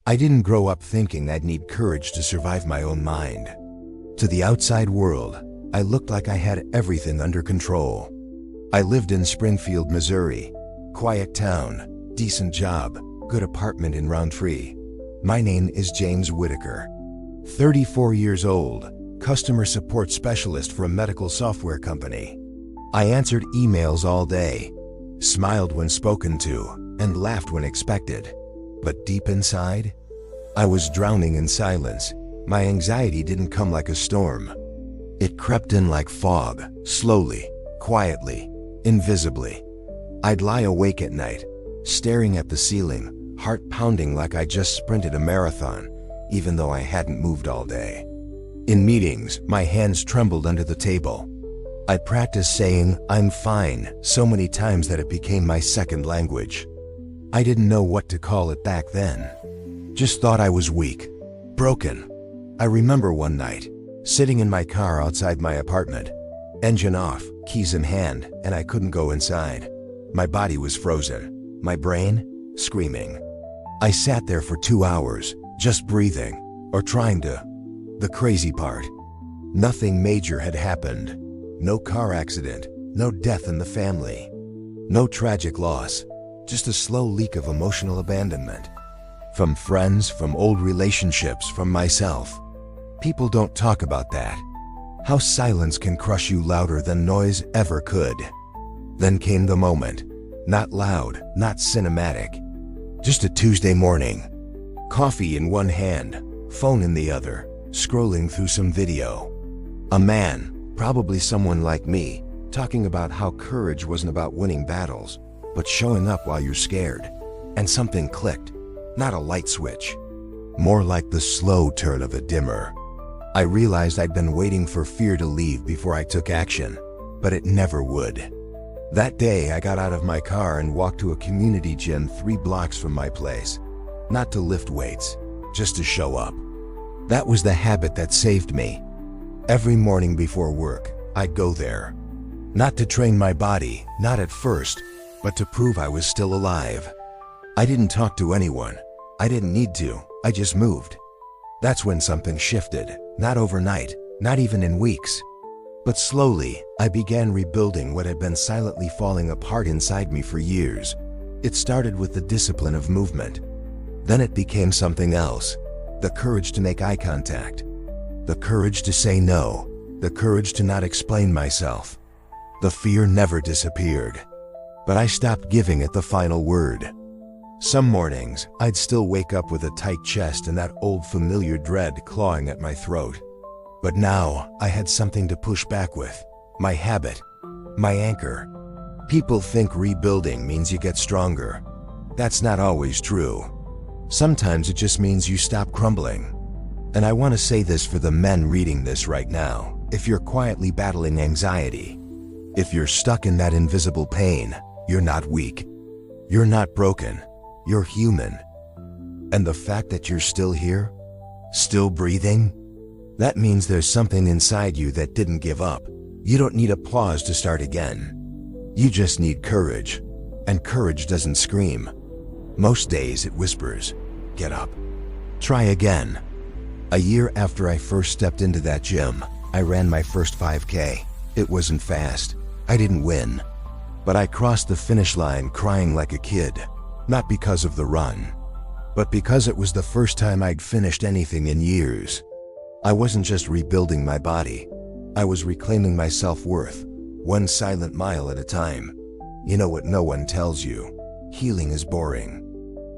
I didn't grow up thinking I'd need courage to survive my own mind. To the outside world, I looked like I had everything under control. I lived in Springfield, Missouri. Quiet town, decent job, good apartment in Roundtree. My name is James Whitaker. 34 years old, customer support specialist for a medical software company. I answered emails all day, smiled when spoken to, and laughed when expected. But deep inside, I was drowning in silence. My anxiety didn't come like a storm. It crept in like fog, slowly, quietly, invisibly. I'd lie awake at night, staring at the ceiling, heart pounding like I just sprinted a marathon, even though I hadn't moved all day. In meetings, my hands trembled under the table. I practiced saying, "I'm fine," so many times that it became my second language. I didn't know what to call it back then. Just thought I was weak, broken. I remember one night, sitting in my car outside my apartment, engine off, keys in hand, and I couldn't go inside. My body was frozen, my brain screaming. I sat there for 2 hours, just breathing, or trying to. The crazy part, nothing major had happened. No car accident, no death in the family, no tragic loss, just a slow leak of emotional abandonment. From friends, from old relationships, from myself. People don't talk about that. How silence can crush you louder than noise ever could. Then came the moment. Not loud, not cinematic. Just a Tuesday morning. Coffee in one hand, phone in the other, scrolling through some video. A man, probably someone like me, talking about how courage wasn't about winning battles, but showing up while you're scared. And something clicked. Not a light switch. More like the slow turn of a dimmer. I realized I'd been waiting for fear to leave before I took action, but it never would. That day, I got out of my car and walked to a community gym 3 blocks from my place. Not to lift weights, just to show up. That was the habit that saved me. Every morning before work, I'd go there. Not to train my body, not at first, but to prove I was still alive. I didn't talk to anyone. I didn't need to. I just moved. That's when something shifted. Not overnight, not even in weeks. But slowly, I began rebuilding what had been silently falling apart inside me for years. It started with the discipline of movement. Then it became something else. The courage to make eye contact. The courage to say no. The courage to not explain myself. The fear never disappeared. But I stopped giving it the final word. Some mornings, I'd still wake up with a tight chest and that old familiar dread clawing at my throat. But now, I had something to push back with. My habit. My anchor. People think rebuilding means you get stronger. That's not always true. Sometimes it just means you stop crumbling. And I want to say this for the men reading this right now. If you're quietly battling anxiety, if you're stuck in that invisible pain, you're not weak. You're not broken. You're human. And the fact that you're still here, still breathing, that means there's something inside you that didn't give up. You don't need applause to start again. You just need courage. And courage doesn't scream. Most days it whispers, "Get up. Try again." A year after I first stepped into that gym, I ran my first 5K. It wasn't fast. I didn't win. But I crossed the finish line crying like a kid. Not because of the run, but because it was the first time I'd finished anything in years. I wasn't just rebuilding my body. I was reclaiming my self-worth, one silent mile at a time. You know what no one tells you? Healing is boring.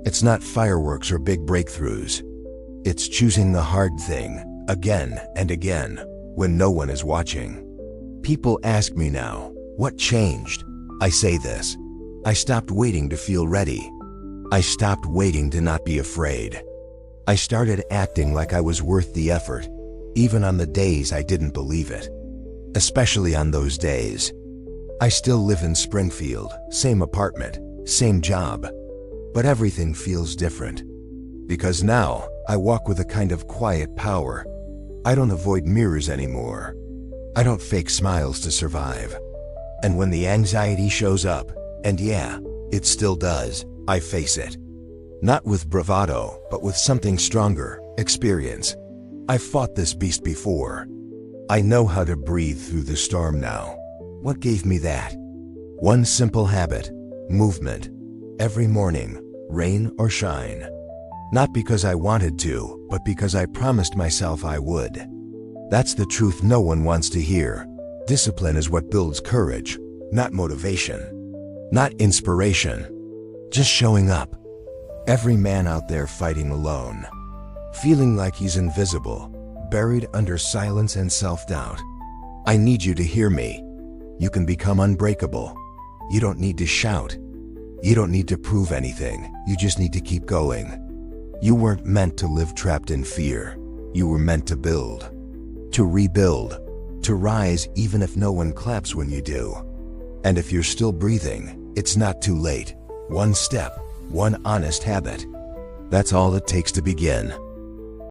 It's not fireworks or big breakthroughs. It's choosing the hard thing, again and again, when no one is watching. People ask me now, what changed? I say this. I stopped waiting to feel ready. I stopped waiting to not be afraid. I started acting like I was worth the effort, even on the days I didn't believe it. Especially on those days. I still live in Springfield, same apartment, same job. But everything feels different. Because now, I walk with a kind of quiet power. I don't avoid mirrors anymore. I don't fake smiles to survive. And when the anxiety shows up, and yeah, it still does, I face it. Not with bravado, but with something stronger, experience. I've fought this beast before. I know how to breathe through the storm now. What gave me that? One simple habit, movement. Every morning, rain or shine. Not because I wanted to, but because I promised myself I would. That's the truth no one wants to hear. Discipline is what builds courage, not motivation, not inspiration. Just showing up. Every man out there fighting alone, feeling like he's invisible, buried under silence and self-doubt. I need you to hear me. You can become unbreakable. You don't need to shout. You don't need to prove anything. You just need to keep going. You weren't meant to live trapped in fear. You were meant to build, to rebuild, to rise even if no one claps when you do. And if you're still breathing, it's not too late. One step, one honest habit. That's all it takes to begin.